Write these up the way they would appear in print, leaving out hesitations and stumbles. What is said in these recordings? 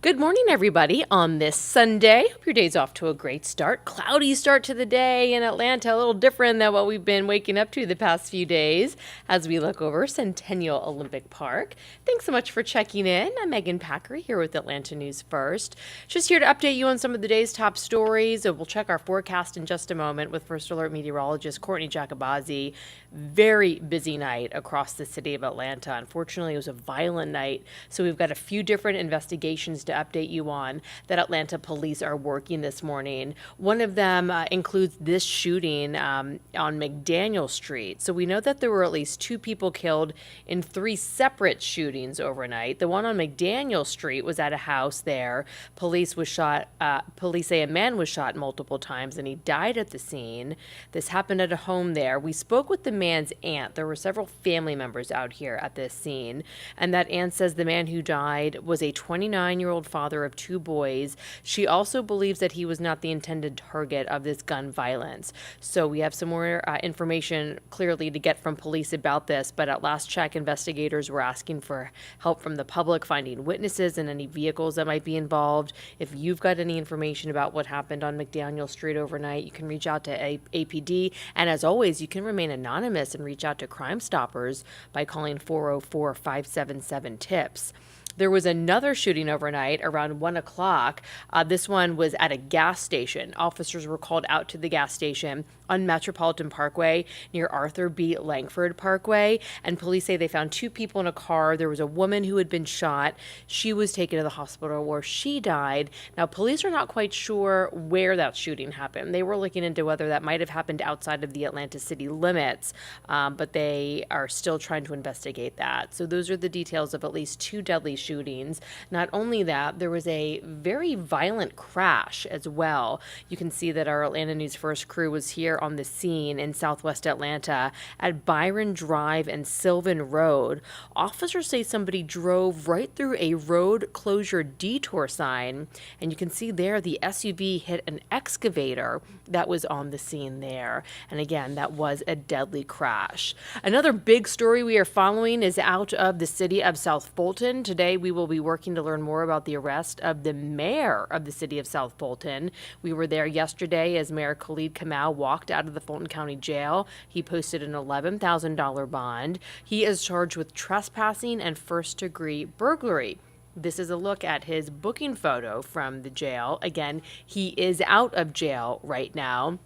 Good morning, everybody, on this Sunday. Hope your day's off to a great start. Cloudy start to the day in Atlanta, a little different than what we've been waking up to the past few days as we look over Centennial Olympic Park. Thanks so much for checking in. I'm Megan Packer here with Atlanta News First. Just here to update you on some of the day's top stories. We'll check our forecast in just a moment with First Alert meteorologist Courtney Jacobazzi. Very busy night across the city of Atlanta. Unfortunately, it was a violent night, so we've got a few different investigations to update you on that Atlanta police are working this morning. One of them includes this shooting on McDaniel Street. So we know that there were at least 2 people killed in 3 separate shootings overnight. The one on McDaniel Street was at a house there. Police say a man was shot multiple times and he died at the scene. This happened at a home there. We spoke with the man's aunt. There were several family members out here at this scene, and that aunt says the man who died was a 29-year-old father of 2 boys. She also believes that he was not the intended target of this gun violence. So we have some more information clearly to get from police about this, but at last check, investigators were asking for help from the public, finding witnesses and any vehicles that might be involved. If you've got any information about what happened on McDaniel Street overnight, you can reach out to APD, and as always, you can remain anonymous and reach out to Crime Stoppers by calling 404-577-TIPS. There was another shooting overnight around 1 o'clock. This one was at a gas station. Officers were called out to the gas station on Metropolitan Parkway near Arthur B. Langford Parkway, and police say they found 2 people in a car. There was a woman who had been shot. She was taken to the hospital where she died. Now, police are not quite sure where that shooting happened. They were looking into whether that might have happened outside of the Atlanta city limits, but they are still trying to investigate that. So those are the details of at least 2 deadly shootings. Not only that, there was a very violent crash as well. You can see that our Atlanta News First crew was here on the scene in southwest Atlanta at Byron Drive and Sylvan Road. Officers say somebody drove right through a road closure detour sign, and you can see there the SUV hit an excavator that was on the scene there. And again, that was a deadly crash. Another big story we are following is out of the city of South Fulton. Today, we will be working to learn more about the arrest of the mayor of the city of South Fulton. We were there yesterday as Mayor Khalid Kamal walked out of the Fulton County Jail. He posted an $11,000 bond. He is charged with trespassing and first-degree burglary. This is a look at his booking photo from the jail. Again, he is out of jail right now.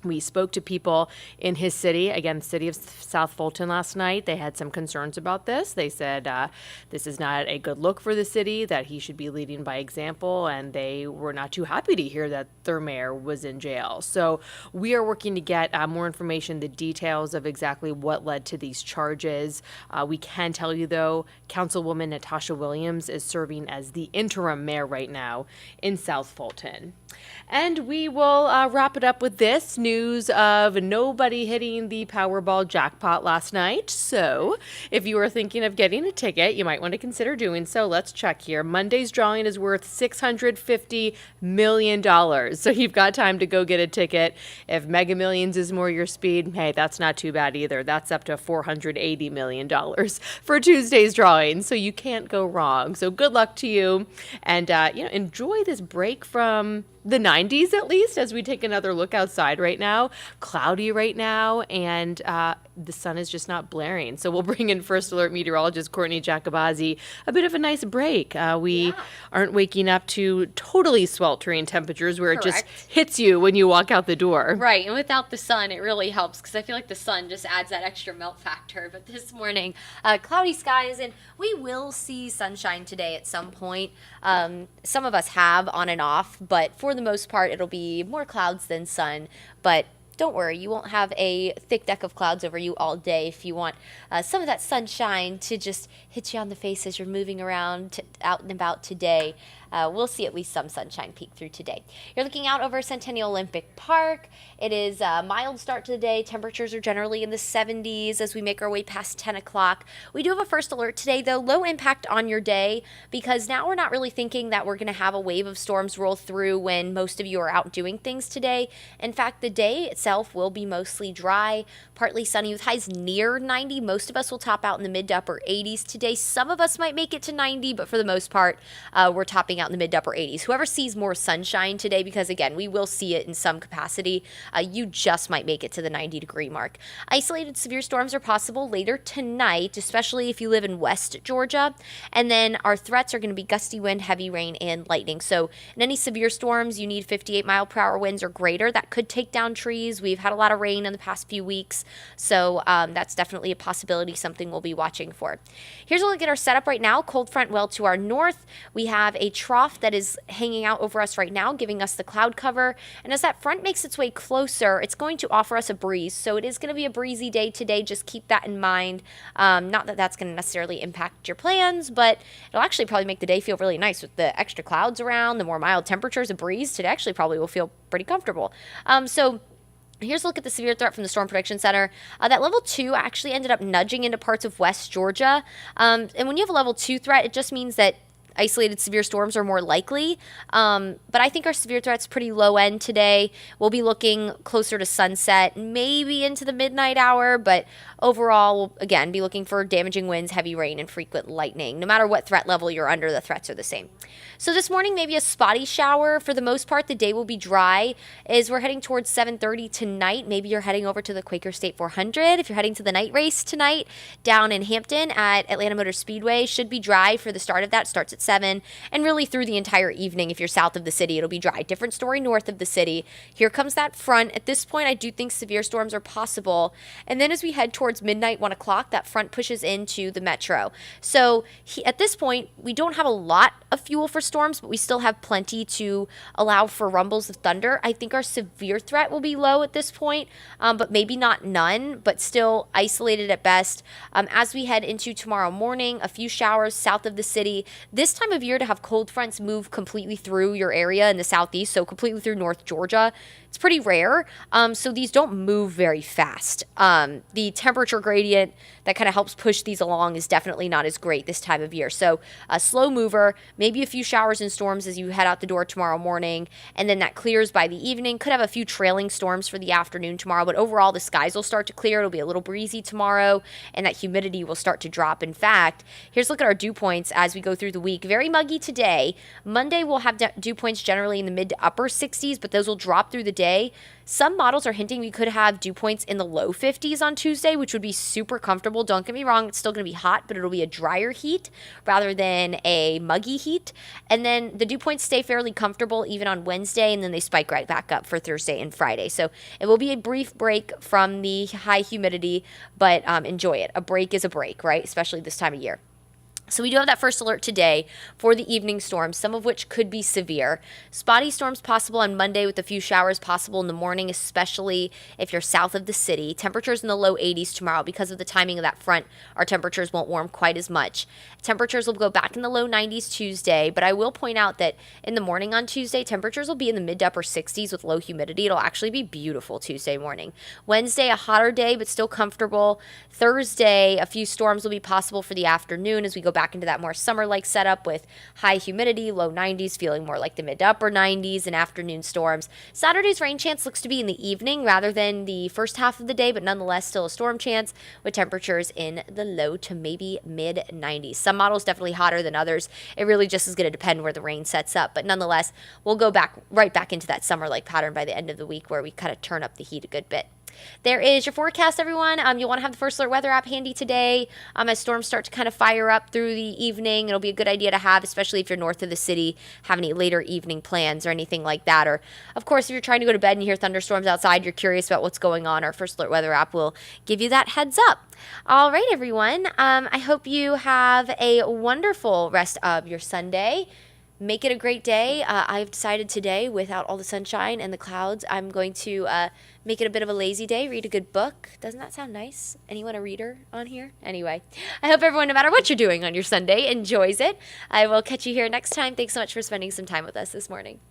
We spoke to people in his city, again, the city of South Fulton last night. They had some concerns about this. They said this is not a good look for the city, that he should be leading by example, and they were not too happy to hear that their mayor was in jail. So we are working to get more information, the details of exactly what led to these charges. We can tell you, though, Councilwoman Natasha Williams is serving as the interim mayor right now in South Fulton. And we will wrap it up with this news of nobody hitting the Powerball jackpot last night. So if you are thinking of getting a ticket, you might want to consider doing so. Let's check here. Monday's drawing is worth $650 million. So you've got time to go get a ticket. If Mega Millions is more your speed, hey, that's not too bad either. That's up to $480 million for Tuesday's drawing. So you can't go wrong. So good luck to you. And, enjoy this break from the 90s, at least, as we take another look outside right now. Cloudy right now, and the sun is just not blaring. So we'll bring in First Alert meteorologist Courtney Jacobazzi. A bit of a nice break. We aren't waking up to totally sweltering temperatures where Correct. It just hits you when you walk out the door. Right, and without the sun, it really helps because I feel like the sun just adds that extra melt factor. But this morning, cloudy skies, and we will see sunshine today at some point. Some of us have on and off, but for the most part, it'll be more clouds than sun. But don't worry, you won't have a thick deck of clouds over you all day if you want some of that sunshine to just hit you on the face as you're moving around out and about today. We'll see at least some sunshine peek through today. You're looking out over Centennial Olympic Park. It is a mild start to the day. Temperatures are generally in the 70s as we make our way past 10 o'clock. We do have a first alert today, though. Low impact on your day because now we're not really thinking that we're going to have a wave of storms roll through when most of you are out doing things today. In fact, the day itself will be mostly dry, partly sunny with highs near 90. Most of us will top out in the mid to upper 80s today. Some of us might make it to 90, but for the most part, we're topping topping out in the mid to upper 80s. Whoever sees more sunshine today, because again, we will see it in some capacity, you just might make it to the 90-degree mark. Isolated severe storms are possible later tonight, especially if you live in West Georgia. And then our threats are going to be gusty wind, heavy rain, and lightning. So in any severe storms, you need 58-mile-per-hour winds or greater. That could take down trees. We've had a lot of rain in the past few weeks, so that's definitely a possibility, something we'll be watching for. Here's a look at our setup right now. Cold front well to our north. We have a trough that is hanging out over us right now, giving us the cloud cover. And as that front makes its way closer, it's going to offer us a breeze. So it is going to be a breezy day today. Just keep that in mind. Not that that's going to necessarily impact your plans, but it'll actually probably make the day feel really nice with the extra clouds around, the more mild temperatures, a breeze. Today actually probably will feel pretty comfortable. So here's a look at the severe threat from the Storm Prediction Center. That level 2 actually ended up nudging into parts of West Georgia. And when you have a level 2 threat, it just means that isolated severe storms are more likely. But I think our severe threat's pretty low end today. We'll be looking closer to sunset, maybe into the midnight hour, but overall, we'll again be looking for damaging winds, heavy rain, and frequent lightning. No matter what threat level you're under, the threats are the same. So this morning, maybe a spotty shower. For the most part, the day will be dry. As we're heading towards 7:30 tonight, maybe you're heading over to the Quaker State 400. If you're heading to the night race tonight down in Hampton at Atlanta Motor Speedway, should be dry for the start of that. Starts at 7, and really through the entire evening. If you're south of the city, it'll be dry. Different story north of the city. Here comes that front. At this point, I do think severe storms are possible. And then as we head towards midnight, 1 o'clock, that front pushes into the metro. So at this point, we don't have a lot of fuel for storms, but we still have plenty to allow for rumbles of thunder. I think our severe threat will be low at this point, but maybe not none, but still isolated at best. As we head into tomorrow morning, a few showers south of the city. This time of year to have cold fronts move completely through your area in the southeast, so completely through North Georgia, it's pretty rare. So these don't move very fast. The temperature gradient that kind of helps push these along is definitely not as great this time of year. So a slow mover, maybe a few showers and storms as you head out the door tomorrow morning, and then that clears by the evening. Could have a few trailing storms for the afternoon tomorrow, but overall the skies will start to clear. It'll be a little breezy tomorrow, and that humidity will start to drop. In fact, here's a look at our dew points as we go through the week. Very muggy today. Monday we'll have dew points generally in the mid to upper 60s, but those will drop through the day. Some models are hinting we could have dew points in the low 50s on Tuesday, which would be super comfortable. Don't get me wrong, it's still going to be hot, but it'll be a drier heat rather than a muggy heat. And then the dew points stay fairly comfortable even on Wednesday, and then they spike right back up for Thursday and Friday. So it will be a brief break from the high humidity, but enjoy it. A break is a break, right? Especially this time of year. So we do have that first alert today for the evening storms, some of which could be severe. Spotty storms possible on Monday with a few showers possible in the morning, especially if you're south of the city. Temperatures in the low 80s tomorrow. Because of the timing of that front, our temperatures won't warm quite as much. Temperatures will go back in the low 90s Tuesday, but I will point out that in the morning on Tuesday, temperatures will be in the mid to upper 60s with low humidity. It'll actually be beautiful Tuesday morning. Wednesday, a hotter day, but still comfortable. Thursday, a few storms will be possible for the afternoon as we go back into that more summer-like setup with high humidity, low 90s, feeling more like the mid to upper 90s, and afternoon storms. Saturday's rain chance looks to be in the evening rather than the first half of the day, but nonetheless still a storm chance with temperatures in the low to maybe mid 90s. Some models definitely hotter than others. It really just is going to depend where the rain sets up, but nonetheless, we'll go right back into that summer-like pattern by the end of the week where we kind of turn up the heat a good bit. There is your forecast, everyone. You'll want to have the First Alert weather app handy today. As storms start to kind of fire up through the evening, it'll be a good idea to have, especially if you're north of the city, have any later evening plans or anything like that. Or, of course, if you're trying to go to bed and you hear thunderstorms outside, you're curious about what's going on, our First Alert weather app will give you that heads up. All right, everyone. I hope you have a wonderful rest of your Sunday. Make it a great day. I've decided today, without all the sunshine and the clouds, I'm going to make it a bit of a lazy day, read a good book. Doesn't that sound nice? Anyone a reader on here? Anyway, I hope everyone, no matter what you're doing on your Sunday, enjoys it. I will catch you here next time. Thanks so much for spending some time with us this morning.